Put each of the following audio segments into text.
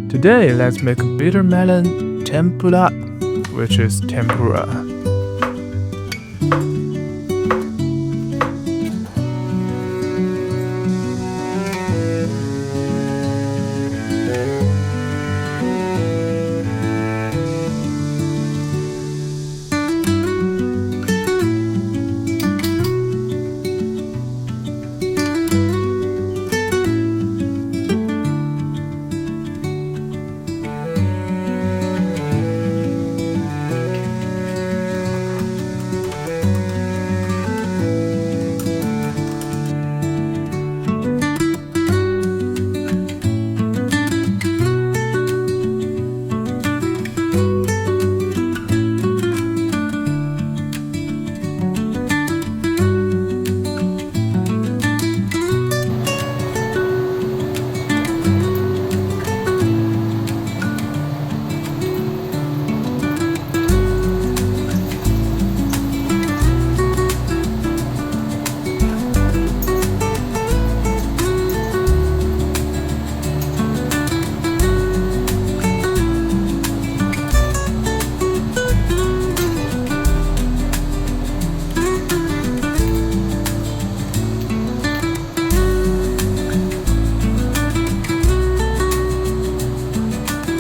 Today, let's make bitter melon tempura, which is tempura.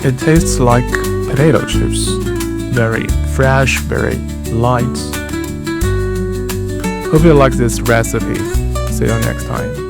It tastes like potato chips, very fresh, very light. Hope you like this recipe. See you next time.